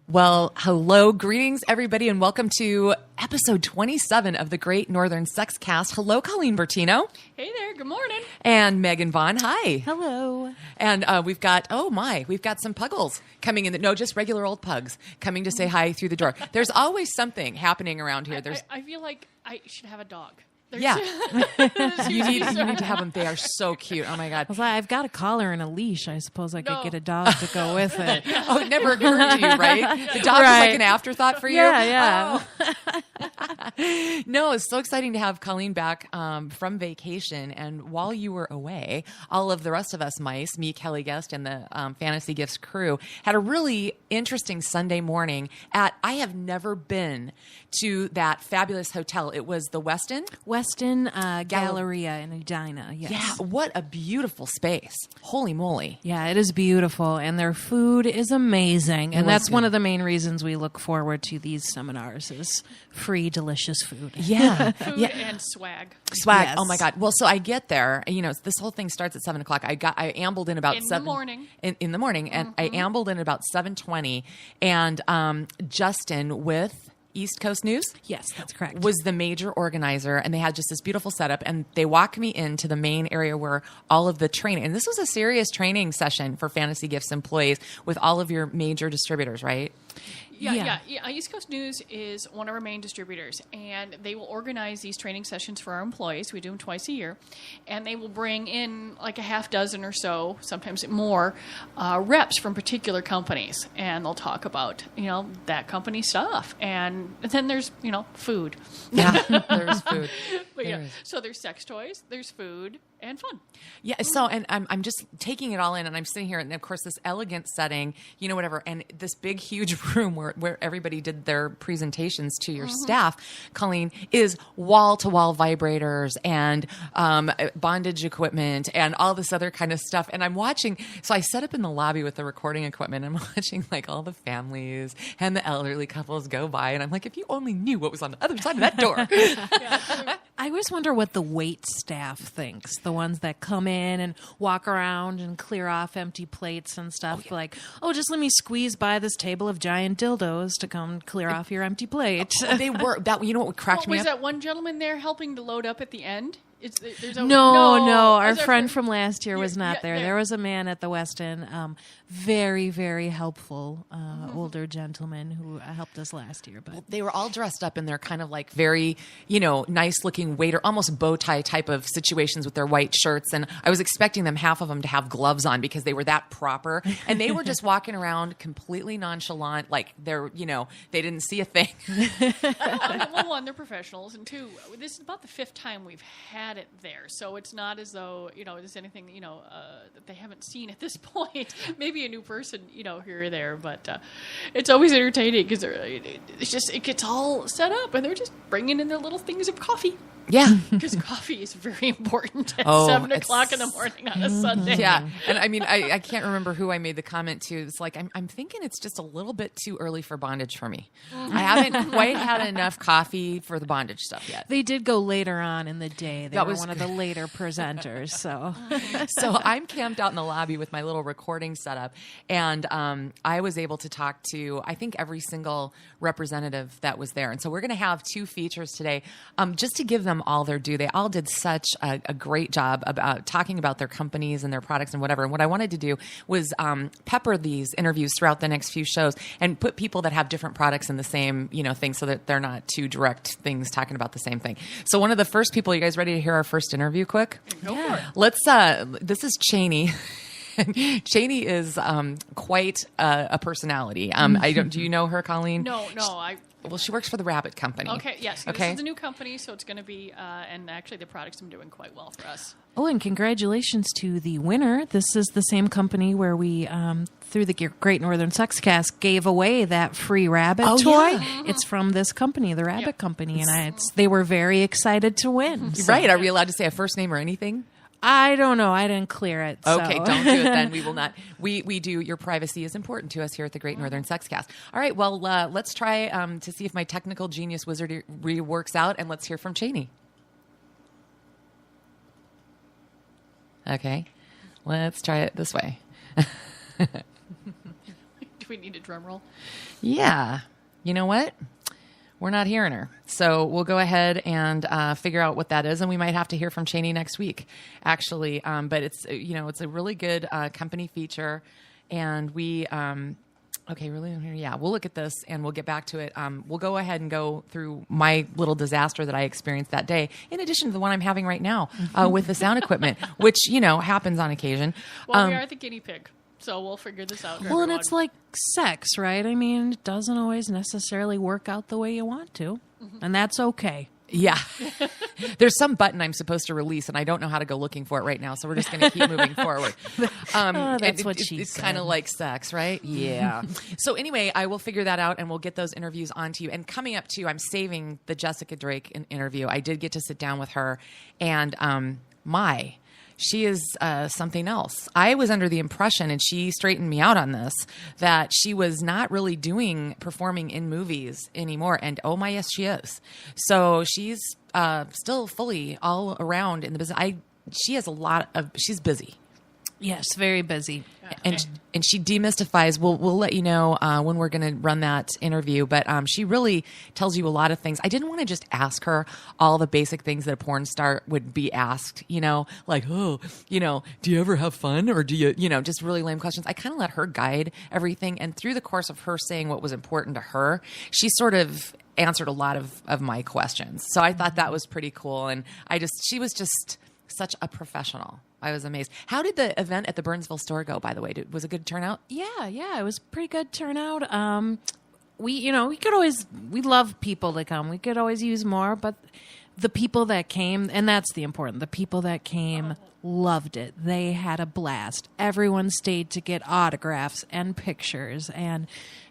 Well, hello, greetings, everybody, and welcome to episode 27 of the Gr8 Nrthrn Sexcast. Hello, Colleen Bertino. Hey there, good morning. And Megan Vaughn, hi. Hello. And we've got some puggles coming in. No, just regular old pugs coming to say hi through the door. There's always something happening around here. I feel like I should have a dog. Yeah. you need to have them. They are so cute. Oh, my God. I was like, I've got a collar and a leash. I suppose I could get a dog to go with it. Oh, it never occurred to you, right? The dog was like an afterthought for you? Yeah. Oh. No, it's so exciting to have Colleen back from vacation. And while you were away, all of the rest of us mice, me, Kelly Guest, and the Fantasy Gifts crew, had a really interesting Sunday morning I have never been to that fabulous hotel. It was the Westin Galleria in Edina. Yes. Yeah, what a beautiful space. Holy moly. Yeah, it is beautiful, and their food is amazing. And that's one of the main reasons we look forward to these seminars is free, delicious food. Yeah. Food and swag. Swag. Yes. Oh my God. Well, so I get there, this whole thing starts at 7:00. I ambled in about In the 7 morning. In the morning. And I ambled in about 7:20, and Justin with East Coast News. Yes, that's correct. Was the major organizer, and they had just this beautiful setup, and they walked me into the main area where all of the training, and this was a serious training session for Fantasy Gifts employees with all of your major distributors, right? Yeah. East Coast News is one of our main distributors, and they will organize these training sessions for our employees. We do them twice a year, and they will bring in like a half dozen or so, sometimes more, reps from particular companies, and they'll talk about that company stuff, and then there's food. Yeah, there's food. But so there's sex toys, there's food, and fun. Yeah. So, and I'm just taking it all in, and I'm sitting here, and of course, this elegant setting, whatever, and this big, huge room where everybody did their presentations to your staff, Colleen, is wall-to-wall vibrators and bondage equipment and all this other kind of stuff. And I'm watching. So I set up in the lobby with the recording equipment. And I'm watching like all the families and the elderly couples go by, and I'm like, if you only knew what was on the other side of that door. I always wonder what the wait staff thinks. The ones that come in and walk around and clear off empty plates and stuff. Like, just let me squeeze by this table of giant dildos to come clear off your empty plate. They were that. You know what cracked me Was up? that one gentleman there helping to load up at the end? No. Our friend from last year was not there. There was a man at the Westin, very, very helpful older gentleman who helped us last year. But they were all dressed up in their kind of like very, nice looking waiter, almost bow tie type of situations with their white shirts. And I was expecting them, half of them, to have gloves on because they were that proper. And they were just walking around completely nonchalant, like they're, they didn't see a thing. Well, one, they're professionals, and two, this is about the 5th time we've had it there, so it's not as though there's anything that they haven't seen at this point. Maybe a new person here or there, but it's always entertaining because it gets all set up, and they're just bringing in their little things of coffee. Yeah, because coffee is very important at 7:00 in the morning on a Sunday. Yeah, and I mean, I can't remember who I made the comment to. It's like I'm thinking it's just a little bit too early for bondage for me. I haven't quite had enough coffee for the bondage stuff yet. they did go later on in the day. They That were was one of the later presenters. So I'm camped out in the lobby with my little recording setup, and I was able to talk to, I think, every single representative that was there. And so we're going to have 2 features today, just to give them all their due. They all did such a great job about talking about their companies and their products and whatever. And what I wanted to do was pepper these interviews throughout the next few shows and put people that have different products in the same, thing, so that they're not two direct things talking about the same thing. So one of the first people, you guys ready to hear our first interview quick? Go for it. Let's, this is Cheney. Cheney is quite a personality. Do you know her, Colleen? No. Well, she works for the Rabbit Company. Okay, yes. Okay. This is a new company, so it's going to be, and actually the product's been doing quite well for us. Oh, and congratulations to the winner. This is the same company where we, through the Gr8 Nrthrn Sexcast, gave away that free rabbit toy. Yeah. It's from this company, the Rabbit Company, and they were very excited to win. So. Right. Are we allowed to say a first name or anything? I don't know. I didn't clear it. Okay, so. don't do it then. We will not. We do. Your privacy is important to us here at the Gr8 Nrthrn Sexcast. All right, well, let's try to see if my technical genius wizardry works out, and let's hear from Cheney. Okay, let's try it this way. Do we need a drum roll? Yeah. You know what? We're not hearing her. So we'll go ahead and figure out what that is. And we might have to hear from Cheney next week, actually. But it's, it's a really good company feature. And we, we'll look at this and we'll get back to it. We'll go ahead and go through my little disaster that I experienced that day, in addition to the one I'm having right now with the sound equipment, which, happens on occasion. Well, we are the guinea pig. So we'll figure this out. Well, and it's like sex, right? I mean, it doesn't always necessarily work out the way you want to, and that's okay. Yeah. There's some button I'm supposed to release, and I don't know how to go looking for it right now, so we're just going to keep moving forward. That's what she It's said. kind of like sex, right? Yeah. So anyway, I will figure that out, and we'll get those interviews onto you. And coming up, too, I'm saving the Jessica Drake interview. I did get to sit down with her, and she is something else. I was under the impression, and she straightened me out on this, that she was not really performing in movies anymore. And oh my, yes, she is. So she's still fully all around in the business. She's busy. Yes, very busy. And she demystifies. We'll let you know when we're going to run that interview. But she really tells you a lot of things. I didn't want to just ask her all the basic things that a porn star would be asked, like, do you ever have fun? Or do you, just really lame questions. I kind of let her guide everything. And through the course of her saying what was important to her, she sort of answered a lot of my questions. So I thought that was pretty cool. And she was just such a professional. I was amazed. How did the event at the Burnsville store go, by the way? Was it a good turnout? Yeah, it was pretty good turnout. We love people to come. We could always use more, but the people that came, and that's the important, the people that came loved it. They had a blast. Everyone stayed to get autographs and pictures, and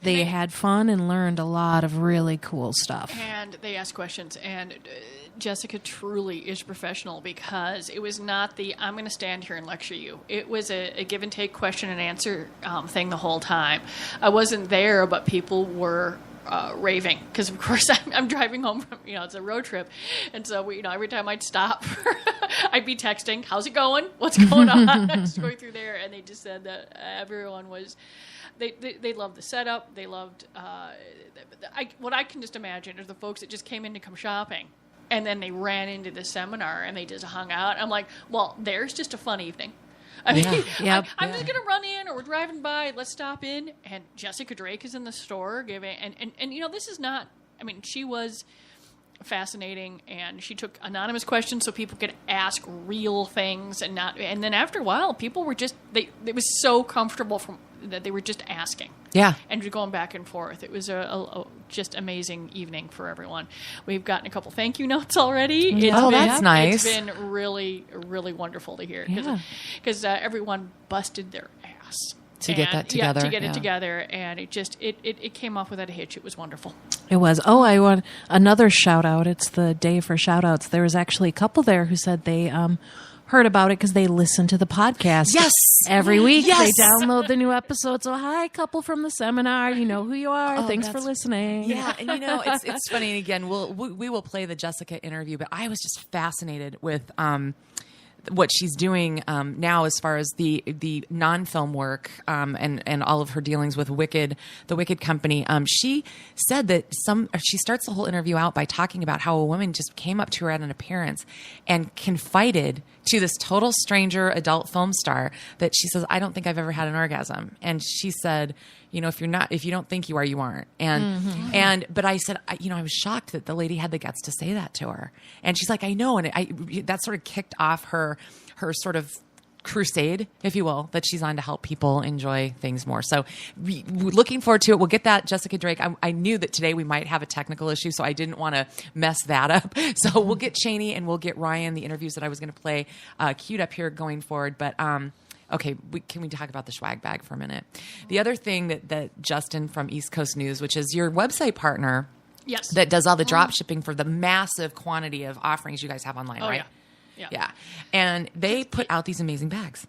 they had fun and learned a lot of really cool stuff. And they asked questions, and Jessica truly is professional, because it was not I'm going to stand here and lecture you. It was a give and take question and answer thing the whole time. I wasn't there, but people were raving, because of course I'm driving home from, it's a road trip. And so every time I'd stop, I'd be texting, how's it going? What's going on? I was going through there, and they just said that everyone was, they loved the setup. They loved, what I can just imagine are the folks that just came in to come shopping, and then they ran into the seminar and they just hung out. I'm like, well, there's just a fun evening. I mean, I'm just going to run in, or we're driving by, let's stop in, and Jessica Drake is in the store giving, and this is not, she was fascinating, and she took anonymous questions so people could ask real things, and then after a while, people were just, it was so comfortable that they were just asking. Yeah. And going back and forth. It was a just amazing evening for everyone. We've gotten a couple thank you notes already. That's nice. It's been really, really wonderful to hear, because everyone busted their ass to get that together. To get it together, and it came off without a hitch. It was wonderful. It was. Oh, I want another shout out. It's the day for shout outs. There was actually a couple there who said they heard about it because they listen to the podcast. Yes. Every week. Yes. They download the new episodes. So, hi, couple from the seminar. You know who you are. Thanks for listening. Yeah. And it's funny. And again, we will play the Jessica interview, but I was just fascinated with what she's doing now as far as the non-film work and all of her dealings with the Wicked company. She said that she starts the whole interview out by talking about how a woman just came up to her at an appearance and confided to this total stranger adult film star that she says, I don't think I've ever had an orgasm. And she said, if you don't think you are, you aren't. And, but I said, I was shocked that the lady had the guts to say that to her. And she's like, I know. And that sort of kicked off her sort of crusade, if you will, that she's on to help people enjoy things more. So looking forward to it. We'll get that Jessica Drake. I knew that today we might have a technical issue, so I didn't want to mess that up. So we'll get Cheney and we'll get Ryan, the interviews that I was going to play, queued up here going forward. But, okay, can we talk about the schwag bag for a minute? The other thing that Justin from East Coast News, which is your website partner, yes, that does all the drop shipping for the massive quantity of offerings you guys have online, right? Yeah. And they put out these amazing bags.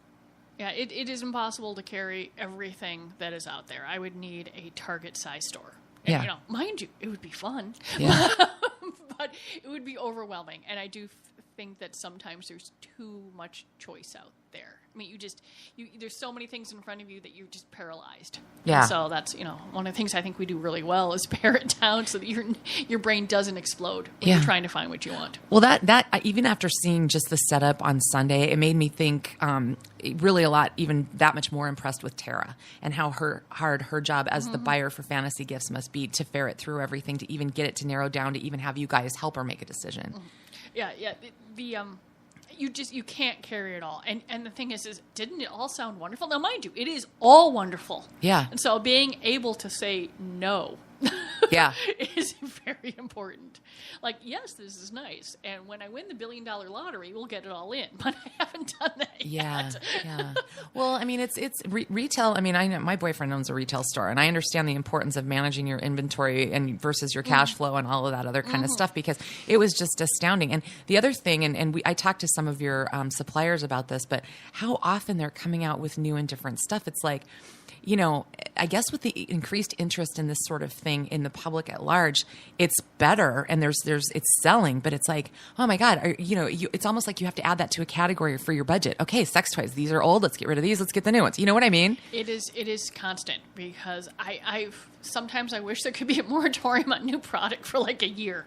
Yeah, it is impossible to carry everything that is out there. I would need a Target size store. And, mind you, it would be fun, but it would be overwhelming. And I do think that sometimes there's too much choice out there. mean, there's so many things in front of you that you're just paralyzed. Yeah. And so that's, one of the things I think we do really well is pare it down so that your brain doesn't explode when you're trying to find what you want. Well, that even after seeing just the setup on Sunday, it made me think really a lot, even that much more impressed with Tara and how hard her job as the buyer for fantasy gifts must be to ferret through everything, to even get it to narrow down, to even have you guys help her make a decision. Yeah. You can't carry it all. And the thing is didn't it all sound wonderful? Now, mind you, it is all wonderful. Yeah. And so being able to say no is very important. Like, yes, this is nice. And when I win the $1 billion lottery, we'll get it all in. But I haven't done that yet. Yeah. Well, I mean, it's retail. I mean, I know my boyfriend owns a retail store, and I understand the importance of managing your inventory and versus your cash flow and all of that other kind of stuff, because it was just astounding. And the other thing, and I talked to some of your suppliers about this, but how often they're coming out with new and different stuff. It's like, I guess with the increased interest in this sort of thing in the public at large, it's better and it's selling, but it's like, oh my God, it's almost like you have to add that to a category for your budget. Okay, sex toys, these are old. Let's get rid of these. Let's get the new ones. You know what I mean? It is constant, because sometimes I wish there could be a moratorium on new product for like a year.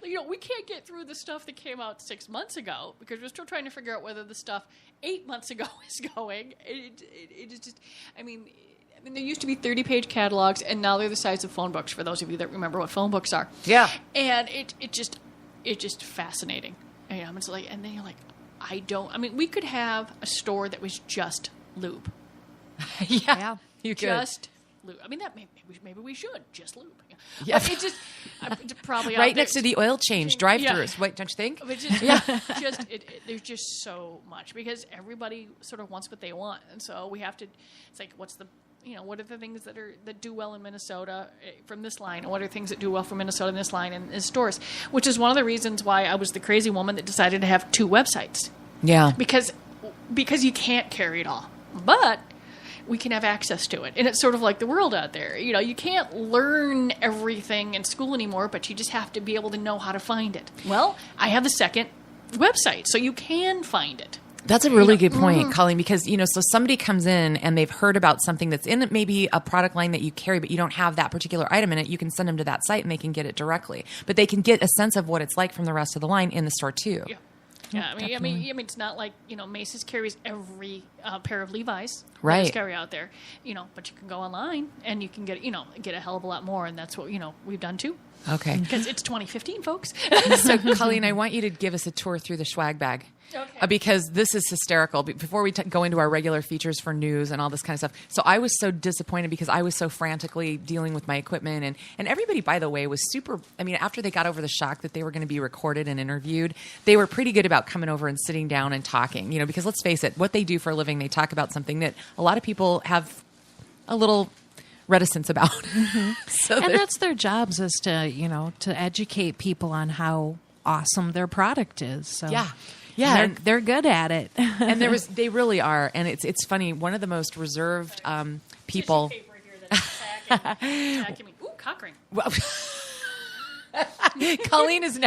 We can't get through the stuff that came out 6 months ago because we're still trying to figure out whether the stuff 8 months ago is going. It is just, I mean, there used to be 30-page catalogs, and now they're the size of phone books, for those of you that remember what phone books are. Yeah. And it's just fascinating. It's like, and then you're like, we could have a store that was just lube. Yeah. You could. Just lube. I mean, that maybe we should just lube. Yeah. But it's just probably right next to the oil change drive-thrus. Wait, don't you think? But there's just so much, because everybody sort of wants what they want, and so we have to. It's like, what are the things that do well in Minnesota from this line, and what are things that do well from Minnesota in this line and in stores? Which is one of the reasons why I was the crazy woman that decided to have 2 websites. Yeah. Because you can't carry it all, but we can have access to it. And it's sort of like the world out there. You can't learn everything in school anymore, but you just have to be able to know how to find it. Well, I have the second website, so you can find it. That's a really good point, Colleen, because, so somebody comes in and they've heard about something that's in maybe a product line that you carry, but you don't have that particular item in it. You can send them to that site and they can get it directly. But they can get a sense of what it's like from the rest of the line in the store too. Yeah. Yeah, I mean, it's not like Macy's carries every pair of Levi's right carry out there, but you can go online and you can get a hell of a lot more, and that's what we've done too. Okay, because it's 2015, folks. So, Colleen, I want you to give us a tour through the schwag bag. Okay. Because this is hysterical. Before we go into our regular features for news and all this kind of stuff. So I was so disappointed because I was so frantically dealing with my equipment. And everybody, by the way, was super. I mean, after they got over the shock that they were going to be recorded and interviewed, they were pretty good about coming over and sitting down and talking. Because let's face it, what they do for a living, they talk about something that a lot of people have a little reticence about. So and that's their jobs, is to educate people on how awesome their product is. So. Yeah, they're good at it. And they really are. And it's funny. One of the most reserved people. Paper here that's ooh, cock ring. Well, Colleen, just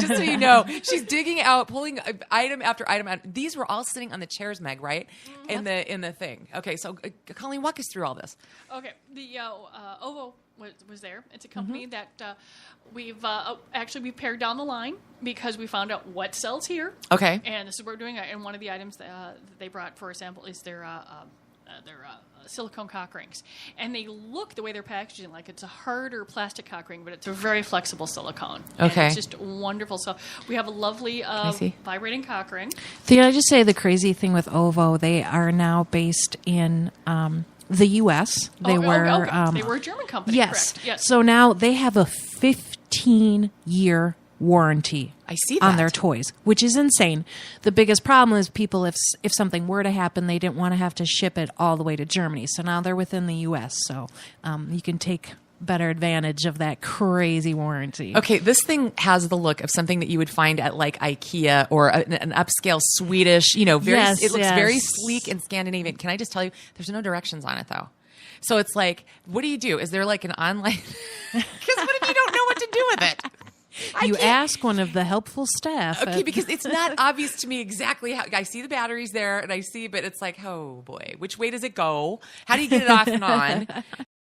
so you know, she's digging out, pulling item after item out. These were all sitting on the chairs, Meg, right? In the thing. Okay, so Colleen, walk us through all this. Okay, the OVO was there. It's a company that we've pared down the line because we found out what sells here. Okay. And this is what we're doing. And one of the items that they brought, for example, is their silicone cock rings. And they look, the way they're packaging, like it's a harder plastic cock ring, but it's a very flexible silicone. Okay. And it's just wonderful. So we have a lovely vibrating cock ring. Can I just say the crazy thing with OVO, they are now based in the U.S. They were a German company. Yes. Correct. Yes. So now they have a 15-year warranty I see that. on their toys, which is insane. The biggest problem is people, if something were to happen, they didn't want to have to ship it all the way to Germany. So now they're within the U.S. So you can take better advantage of that crazy warranty. Okay, this thing has the look of something that you would find at like IKEA or an upscale Swedish, it looks very sleek and Scandinavian. Can I just tell you, there's no directions on it though. So it's like, what do you do? Is there like an online, because what if you don't know what to do with it? You ask one of the helpful staff. Okay, because it's not obvious to me exactly how I see the batteries there, and but it's like, oh boy, which way does it go? How do you get it off and on?